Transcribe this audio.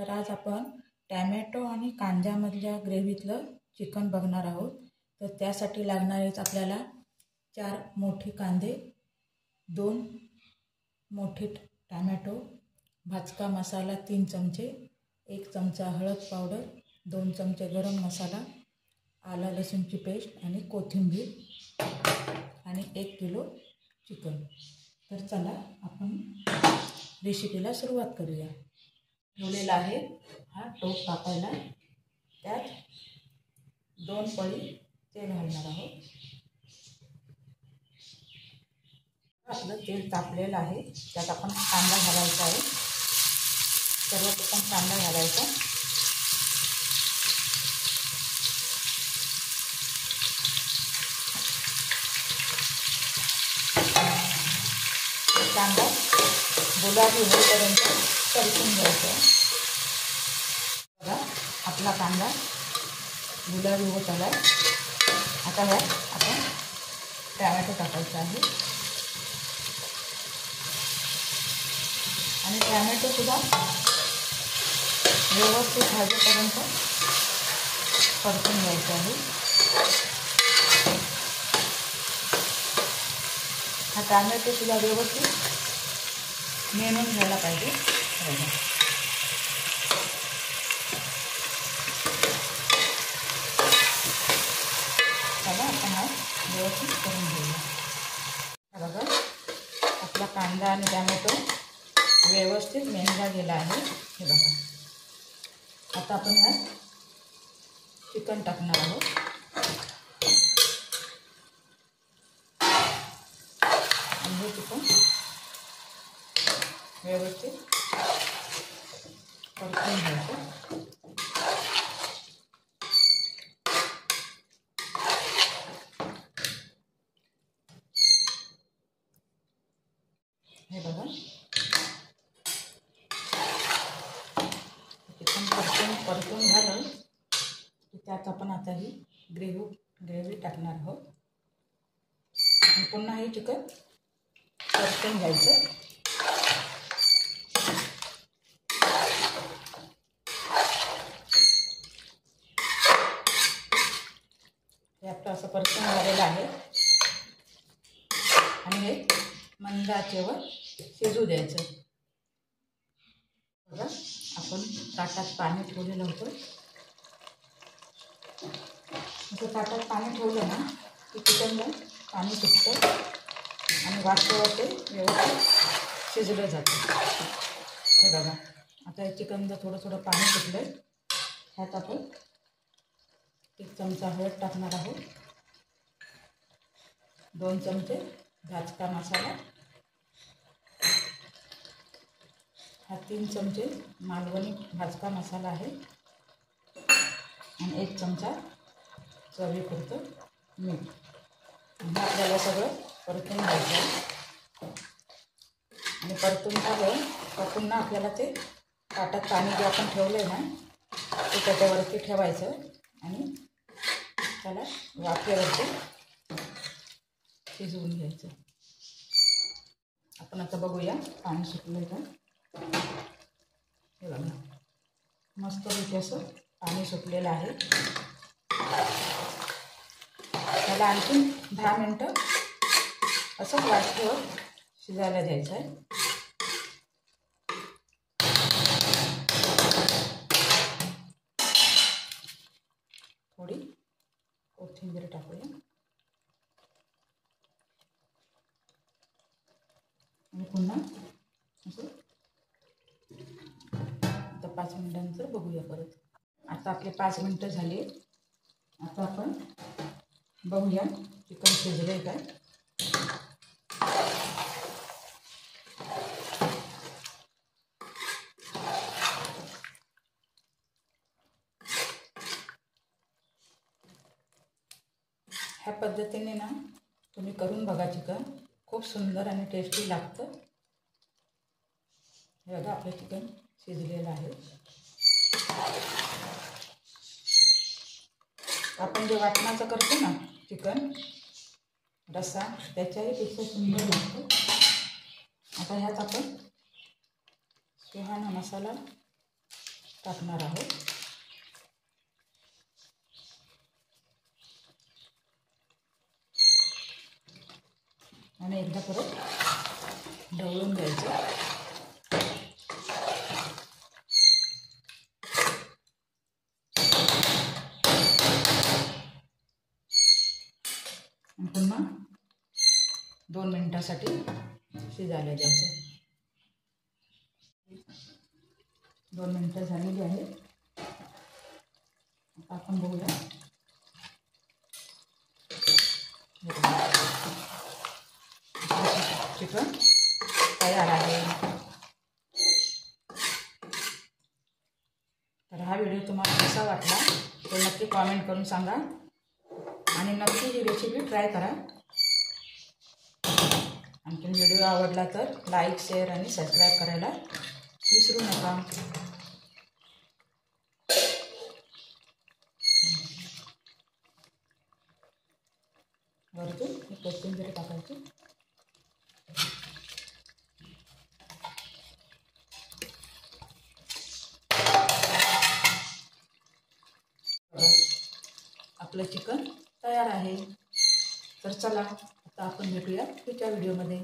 तर आज आपण टॅमॅटो आणि कांद्यामधल्या ग्रेव्हीतलं चिकन बघणार आहोत। तर त्यासाठी लागणार आहेत आपल्याला 4 मोठे कांदे, 2 मोठे टॅमॅटो, भाजका मसाला 3 चमचे, 1 चमचा हळद पावडर, 2 चमचे गरम मसाला, आला लसूणची पेस्ट आणि कोथिंबीर आणि 1 किलो चिकन। तर चला आपण रेसिपीला सुरुवात करूया। ठेवलेला आहे हा टोप टाकायला, त्यात 2 पळी तेल घालणार आहोत। आपलं तेल तापलेलं आहे, त्यात आपण कांदा घालायचा आहे। सर्वप्रथम कांदा घालायचा, कांदा गुलाबी होईपर्यंत परतून घ्यायचा। बघा आपला कांदा गुलाबी होत आला। आता ह्यात आपण टॅमॅटो टाकायचा आहे आणि टॅमॅटो सुद्धा व्यवस्थित भाजेपर्यंत परतून घ्यायचा आहे। हा टॅमॅटो सुद्धा व्यवस्थित मेळून घ्यायला पाहिजे। चला आपण हा व्यवस्थित करून घेऊया। बघा आपला कांदा आणि टॅमॅटो व्यवस्थित मेळला गेला आहे। हे बघा आता आपण ह्यात चिकन टाकणार आहोत आणि हे चिकन व्यवस्थित परतून घ्यायचं। हे बघा चिकन परतून झालं की त्यात आपण आता ही ग्रेव्ही टाकणार आहोत आणि पुन्हा हे चिकन परतून घ्यायचं। हे आपलं असं परतून झालेलं आहे आणि हे मंद आचेवर शिजू द्यायचं। बघा आपण ताटात पाणी ठेवलेलं होतं, असं ताटात पाणी ठेवलं ना की चिकनला पाणी सुटतं आणि वाफेवर ते व्यवस्थित शिजलं जातं। हे बघा आता हे चिकनला थोडं थोडं पाणी सुटलं आहे। ह्यात आपण 1 चमचा हळद टाकणार आहोत, 2 चमचे भाजका मसाला, हा 3 चमचे मालवणी भाजका मसाला आहे आणि 1 चमचा चवीपुरतं मीठ। आपल्याला सगळं परतून घ्यायचं आहे आणि परतून झालं तर पुन्हा आपल्याला ते ताटात पाणी जे आपण ठेवलं आहे ना ते त्याच्यावरती ठेवायचं आणि त्याला वाफेवरती शिजवून घ्यायचं। आपण आता बघूया पाणी सुटलं का। हे बघा मस्तपैकी असं पाणी सुटलेलं आहे। त्याला आणखी 10 मिनटं असंच वाफेवर शिजायला द्यायचं आहे। थोडी कोथिंबीर टाकूया आणि पुन्हा असं आता 5 मिनिटांनंतर बघूया परत। आता आपले 5 मिनिटं झाली। आता आपण बघूया चिकन शिजलंय काय। ह्या पद्धतीने ना तुम्ही करून बघा, चिकन खूप सुंदर आणि टेस्टी लागतं। हे बघा आपलं चिकन शिजलेलं आहे। आपण जे वाटणाचं करतो ना चिकन रस्सा, त्याच्याही पेक्षा सुंदर लागतो। आता ह्यात आपण सुहाना मसाला टाकणार आहोत. आणि एकदा परत ढवळून घ्यायचं. आणि पुन्हा 2 मिनिटासाठी शिजायला द्यायचं. 2 मिनिटं झालेली आहे. आता आपण बघूया. चिकन तयार आहे. तर हा व्हिडिओ तुम्हाला कसा वाटला तो नक्की कॉमेंट करून सांगा आणि नक्की ही रेसिपी ट्राय करा. आणखी व्हिडिओ आवडला तर लाईक, शेअर आणि सबस्क्राईब करायला विसरू नका. वरतून कोथिंबीर टाकायची. आपलं चिकन तयार आहे. तर चला आता आपण भेटूया पुढच्या व्हिडिओमध्ये.